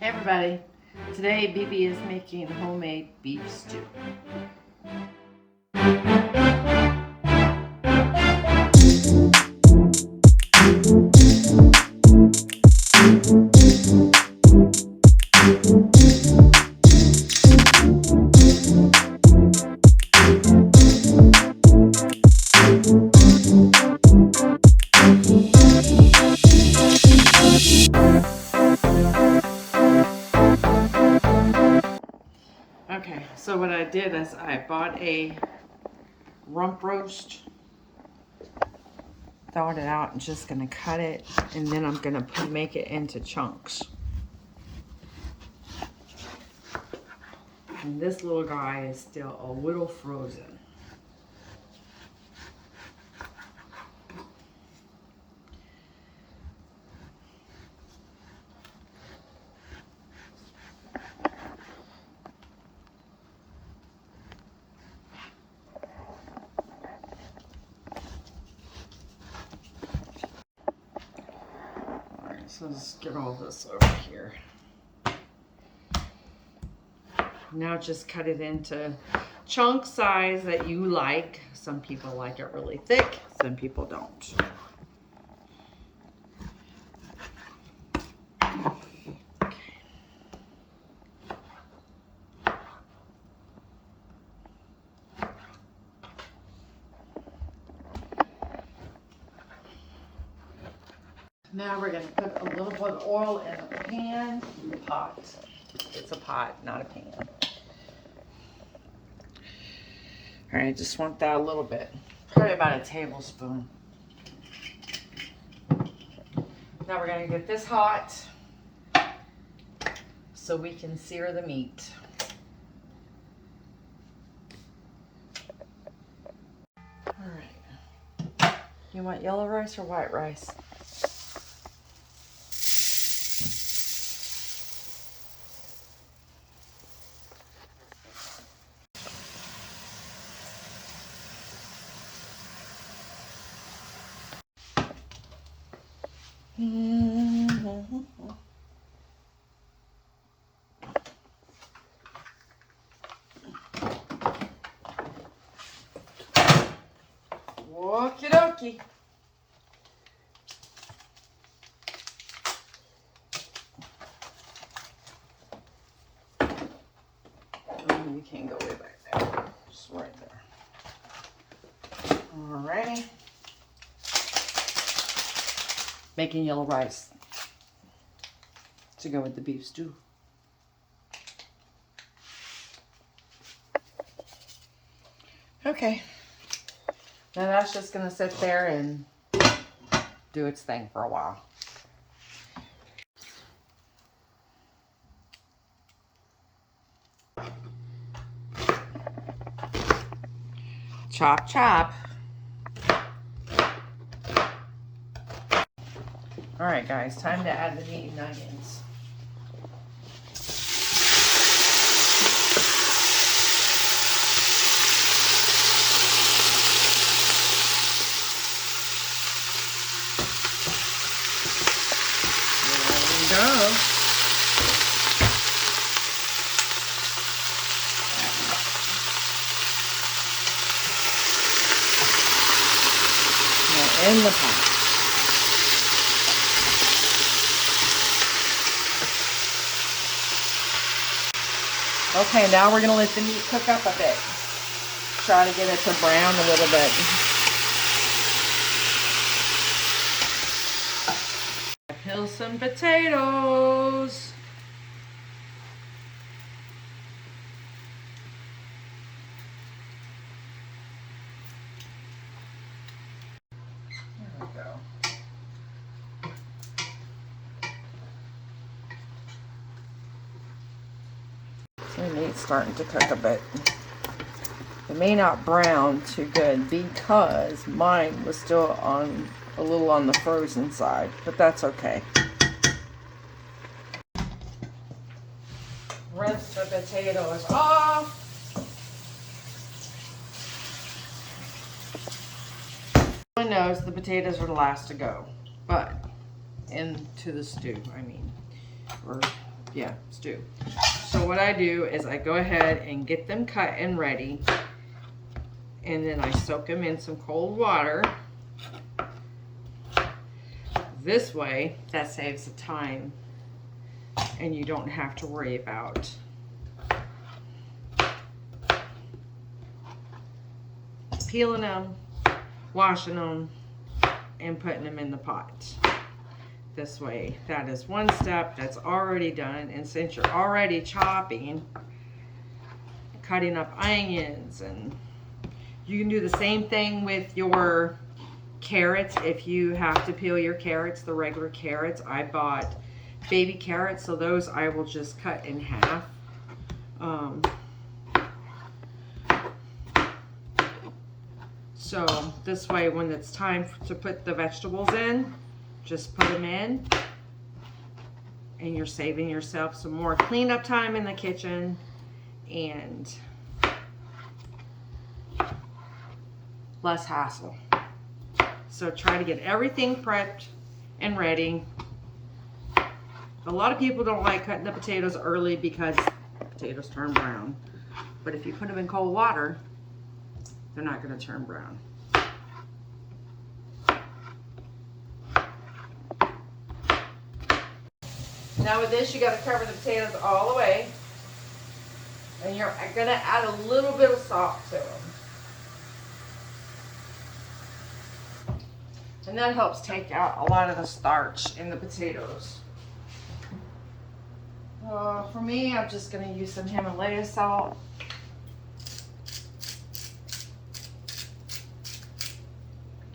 Hey everybody, today BB is making homemade beef stew. Okay, so what I did is I bought a rump roast, thawed it out, and just gonna cut it, and then I'm gonna make it into chunks. And this little guy is still a little frozen. So let's get all this over here. Now just cut it into chunk size that you like. Some people like it really thick, some people don't. Now we're going to put a little bit of oil in a pan, pot. It's a pot, not a pan. All right, I just want that a little bit, probably about a tablespoon. Now we're going to get this hot so we can sear the meat. All right. You want yellow rice or white rice? Okie dokie. You can't go way back there. Just right there. Alrighty. Making yellow rice to go with the beef stew. Okay. Now that's just gonna sit there and do its thing for a while. Chop, chop. All right, guys, time to add the meat and onions. There we go. Now in the pot. Okay, now we're going to let the meat cook up a bit. Try to get it to brown a little bit. Peel some potatoes. There we go. The meat's starting to cook a bit. It may not brown too good because mine was still on a little on the frozen side, but that's okay. Rinse the potatoes off. Everyone knows the potatoes are the last to go, but into the stew, I mean, or Yeah, stew. So what I do is I go ahead and get them cut and ready. And then I soak them in some cold water. This way, that saves the time. And you don't have to worry about peeling them, washing them, and putting them in the pot. This way, that is one step that's already done. And since you're already chopping, cutting up onions, and you can do the same thing with your carrots. If you have to peel your carrots, the regular carrots, I bought baby carrots, so those I will just cut in half. So this way, when it's time to put the vegetables in, just put them in, and you're saving yourself some more cleanup time in the kitchen and less hassle. So try to get everything prepped and ready. A lot of people don't like cutting the potatoes early because potatoes turn brown. But if you put them in cold water, they're not going to turn brown. Now with this, you got to cover the potatoes all the way. And you're going to add a little bit of salt to them. And that helps take out a lot of the starch in the potatoes. For me, I'm just going to use some Himalaya salt.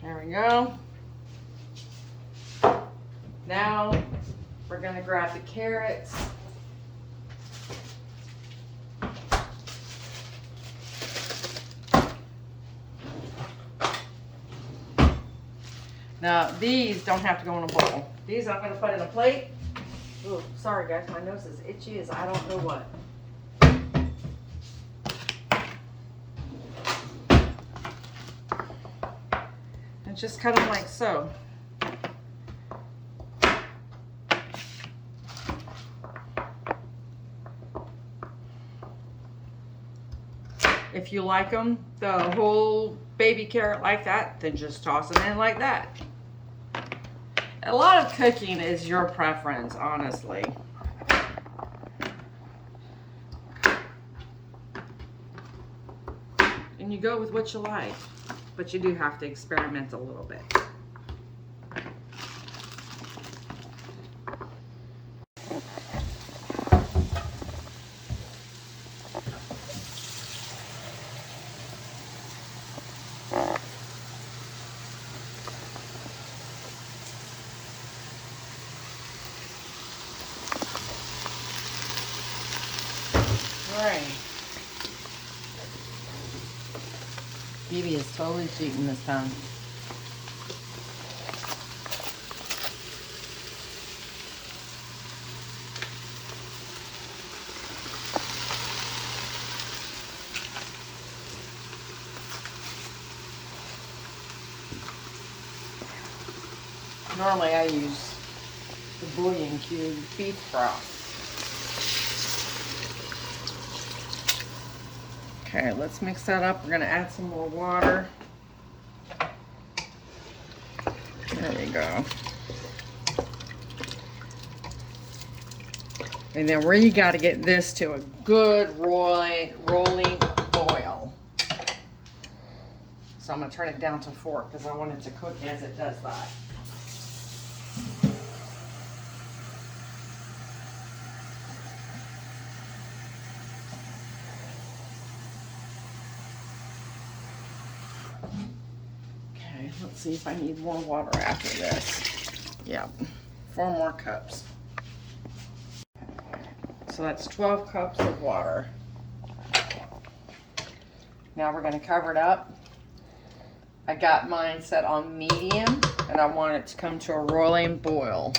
There we go. Now we're going to grab the carrots. Now these don't have to go in a bowl. These I'm going to put in a plate. Ooh, sorry guys, my nose is itchy as I don't know what. And just cut them like so. If you like them, the whole baby carrot like that, then just toss them in like that. A lot of cooking is your preference, honestly. And you go with what you like, but you do have to experiment a little bit. Alright. Phoebe is totally cheating this time. Normally I use the bouillon cube beef broth. Okay, let's mix that up. We're going to add some more water. There we go. And then where you got to get this to a good rolling boil. So I'm going to turn it down to 4 because I want it to cook as it does that. Let's see if I need more water after this. Yep, 4 more cups. So that's 12 cups of water. Now we're going to cover it up. I got mine set on medium, and I want it to come to a rolling boil.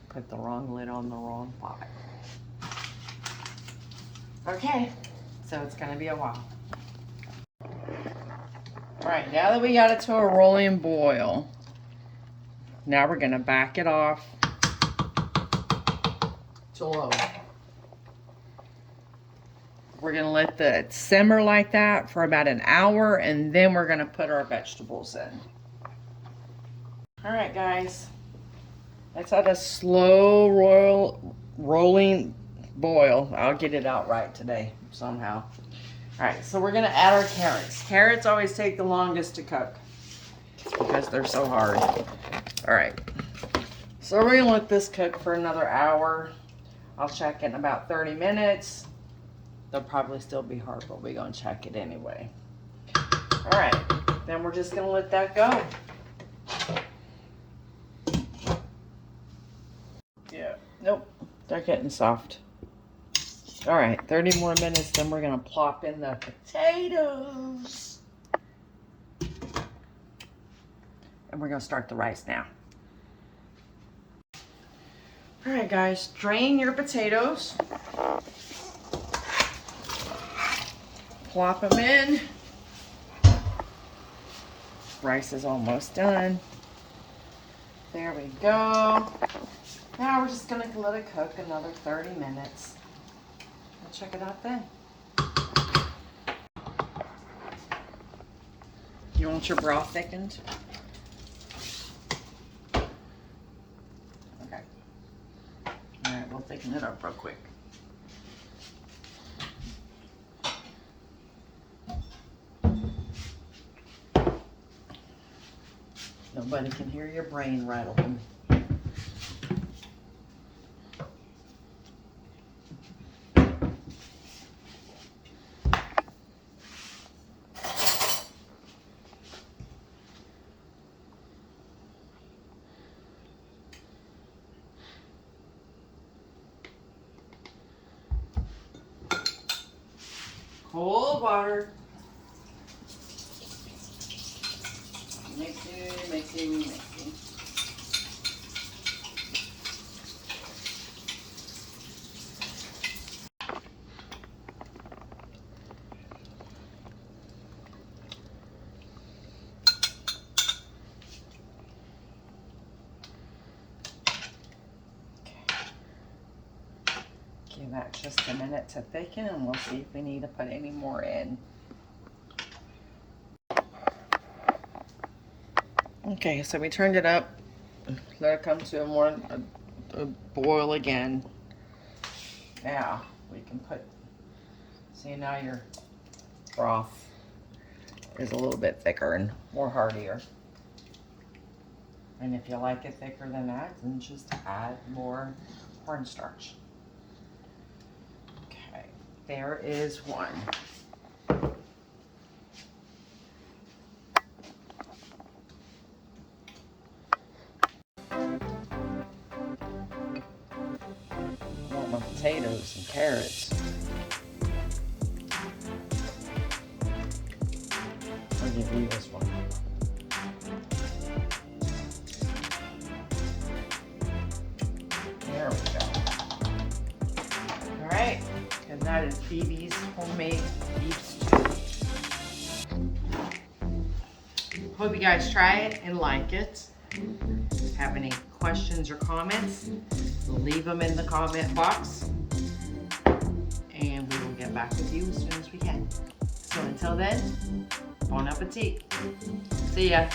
Put the wrong lid on the wrong pot. Okay, so it's going to be a while. Alright, now that we got it to a rolling boil, now we're going to back it off to low. We're going to let it simmer like that for about an hour, and then we're going to put our vegetables in. Alright guys, that's at a slow rolling boil. I'll get it out right today somehow. Alright, so we're going to add our carrots. Carrots always take the longest to cook because they're so hard. Alright, so we're going to let this cook for another hour. I'll check in about 30 minutes. They'll probably still be hard, but we're going to check it anyway. Alright, then we're just going to let that go. Yeah, nope, they're getting soft. Alright, 30 more minutes, then we're going to plop in the potatoes. And we're going to start the rice now. Alright guys, drain your potatoes. Plop them in. Rice is almost done. There we go. Now we're just going to let it cook another 30 minutes. We'll check it out then. You want your broth thickened? Okay. Alright, we'll thicken it up real quick. Nobody can hear your brain rattling. Cold water. Mixing. Give that just a minute to thicken, and we'll see if we need to put any more in. Okay, so we turned it up, let it come to a boil again. Now we can put, see, now your broth is a little bit thicker and more heartier. And if you like it thicker than that, then just add more cornstarch. Okay, there is one. Potatoes and carrots. I'll give you this one. There we go. Alright, and that is Phoebe's homemade beef stew. Hope you guys try it and like it. Have any questions or comments, leave them in the comment box, and we will get back with you as soon as we can. So until then, bon appetit. See ya.